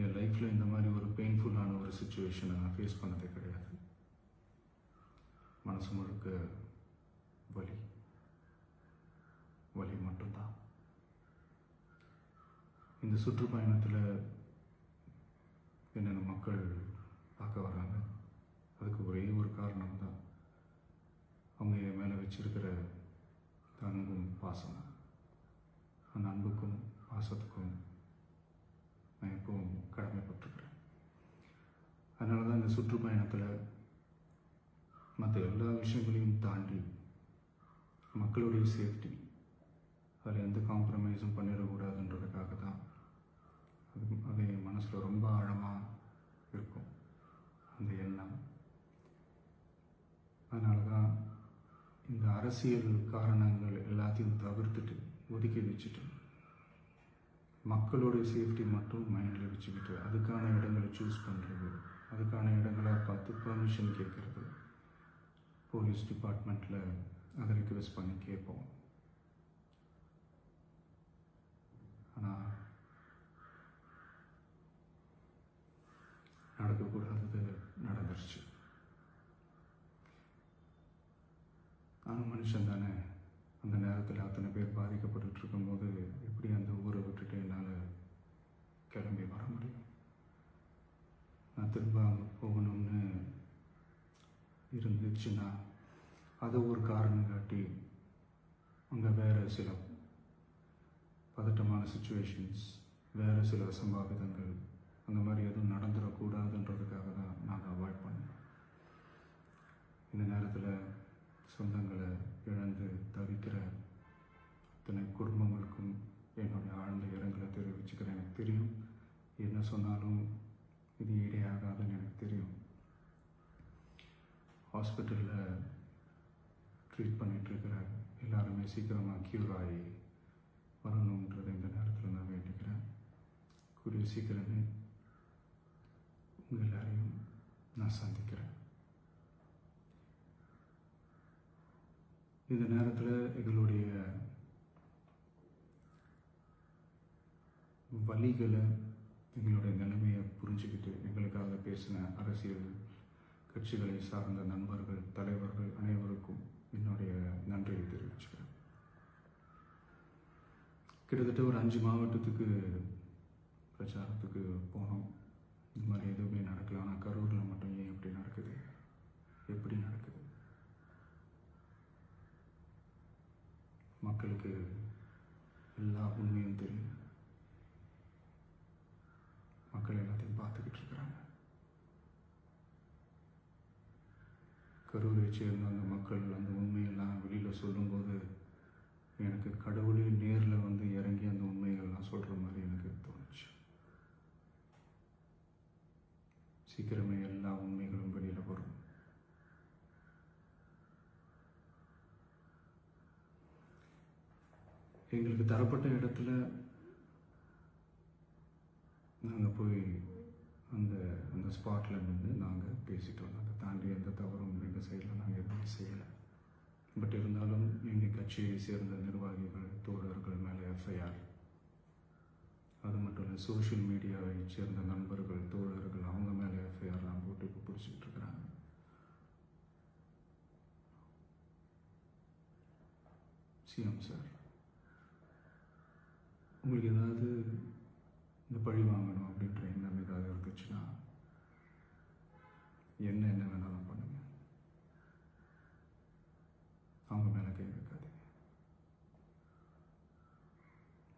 என் லைஃப்பில் இந்த மாதிரி ஒரு பெயின்ஃபுல்லான ஒரு சுச்சுவேஷனை நான் ஃபேஸ் பண்ணதே கிடையாது. மனசு முழுக்க வலி வலி மட்டும்தான். இந்த சுற்றுப்பயணத்தில் என்னென்ன மக்கள் பார்க்க வராங்க, அதுக்கு ஒரே ஒரு காரணம் தான், அவங்க என் மேலே வச்சிருக்கிற அன்பும் பாசம். அந்த அன்புக்கும் பாசத்துக்கும் நான் எப்பவும் கடமைப்பட்டிருக்கிறேன். அதனால தான் இந்த சுற்றுப்பயணத்தில் மற்ற எல்லா விஷயங்களையும் தாண்டி மக்களுடைய சேஃப்டி, அதில் எந்த காம்ப்ரமைஸும் பண்ணிடக்கூடாதுன்றதுக்காக தான் அது என் மனசில் ரொம்ப ஆழமாக இருக்கும் அந்த எண்ணம். அதனால தான் இந்த அரசியல் காரணங்கள் எல்லாத்தையும் தவிர்த்துட்டு ஒதுக்கி வச்சுட்டு மக்களோட சேஃப்டி மட்டும் மைண்டில் வச்சுக்கிட்டு அதுக்கான இடங்களை சூஸ் பண்ணுறது, அதுக்கான இடங்களை பார்த்து பெர்மிஷன் கேட்குறது, போலீஸ் டிபார்ட்மெண்ட்டில் அதை ரிக்வெஸ்ட் பண்ணி கேட்போம். ஆனால் நடக்கக்கூடாதது நடந்துருச்சு. நானும் மனுஷன் தானே. அந்த நேரத்தில் அத்தனை பேர் பாதிக்கப்பட்டு இருக்கும்போது எப்படி அந்த ஊரை விட்டுட்டு என்னால் கிளம்பி வர முடியும்? நான் திரும்ப அங்கே போகணும்னு இருந்துச்சுன்னா அதை ஒரு காரணம் காட்டி அங்கே வேறு சில பதட்டமான சுச்சுவேஷன்ஸ், வேறு சில சம்பாவிதங்கள், அந்த மாதிரி எதுவும் நடந்துடக்கூடாதுன்றதுக்காக தான் நாங்கள் அவாய்ட் பண்ணோம். இந்த நேரத்தில் சொந்தங்களை இழந்து தவிக்கிற அத்தனை குடும்பங்களுக்கும் என்னுடைய ஆழ்ந்த இரங்கலை தெரிவிச்சுக்கிறேன். எனக்கு தெரியும், என்ன சொன்னாலும் இது ஈடையாகாதுன்னு எனக்கு தெரியும். ஹாஸ்பிட்டலில் ட்ரீட் பண்ணிகிட்ருக்கிற எல்லாருமே சீக்கிரமாக க்யூர் ஆகி வரணுன்றதை இந்த நேரத்தில் நான் வேண்டிக்கிறேன். கூடிய சீக்கிரமே உங்கள் எல்லாரையும் நான் சந்திக்கிறேன். இந்த நேரத்தில் எங்களுடைய வலிகளை, எங்களுடைய நிலைமையை புரிஞ்சுக்கிட்டு எங்களுக்காக பேசின அரசியல் கட்சிகளை சார்ந்த நண்பர்கள், தலைவர்கள் அனைவருக்கும் என்னுடைய நன்றியை தெரிவிச்சுக்கிறேன். கிட்டத்தட்ட ஒரு 5 மாவட்டத்துக்கு பிரச்சாரத்துக்கு போனோம். இந்த மாதிரி எதுவுமே நடக்கல. ஆனால் கரூரில் மட்டும் ஏன் எப்படி நடக்குது, எப்படி நடக்குது? மக்களுக்கு எல்லா உண்மையும் தெரியும். மக்கள் எல்லாத்தையும் பார்த்துக்கிட்டு இருக்கிறாங்க. கரூரை சேர்ந்த அந்த மக்கள் அந்த உண்மையெல்லாம் வெளியில் சொல்லும்போது எனக்கு கடவுளே நேரில் வந்து இறங்கி அந்த உண்மைகள்லாம் சொல்கிற மாதிரி எனக்கு தோணுச்சு. சீக்கிரமே எல்லா உண்மைகளும் வெளியில் வரும். எங்களுக்கு தரப்பட்ட இடத்துல நாங்கள் போய் அந்த ஸ்பாட்டில் நின்று நாங்கள் பேசிட்டு வந்தோம். அதை தாண்டி எந்த தவறும் எங்கள் சைடில் நாங்கள் எதுவுமே செய்யலை. பட் இருந்தாலும் எங்கள் கட்சியை சேர்ந்த நிர்வாகிகள், தோழர்கள் மேலே எஃப்ஐஆர், அது மட்டும் இல்லை சோஷியல் மீடியாவை சேர்ந்த நண்பர்கள், தோழர்கள், அவங்க மேலே எஃப்ஐஆர்லாம் போட்டு இப்போ பிடிச்சிக்கிட்டு இருக்கிறாங்க. சிஎம் சார், உங்களுக்கு ஏதாவது இந்த பழி வாங்கணும் அப்படின்ற எண்ணம் ஏதாவது இருந்துச்சுன்னா என்ன வேணாலும் பண்ணுங்க. அவங்க மேலே கை வைக்காதீங்க.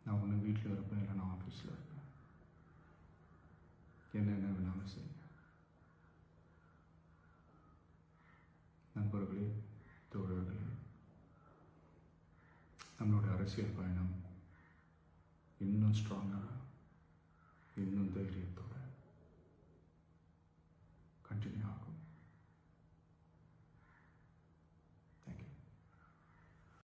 நான் ஒன்று வீட்டில் இருப்பேன், இல்லை நான் ஆஃபீஸில் இருப்பேன். என்ன வேணாலும் செய்யுங்க. நண்பர்களே, தோழர்களே, நம்மளோட அரசியல் பயணம் இன்னும் ஸ்ட்ராங்காக, இன்னும் தைரியத்தோட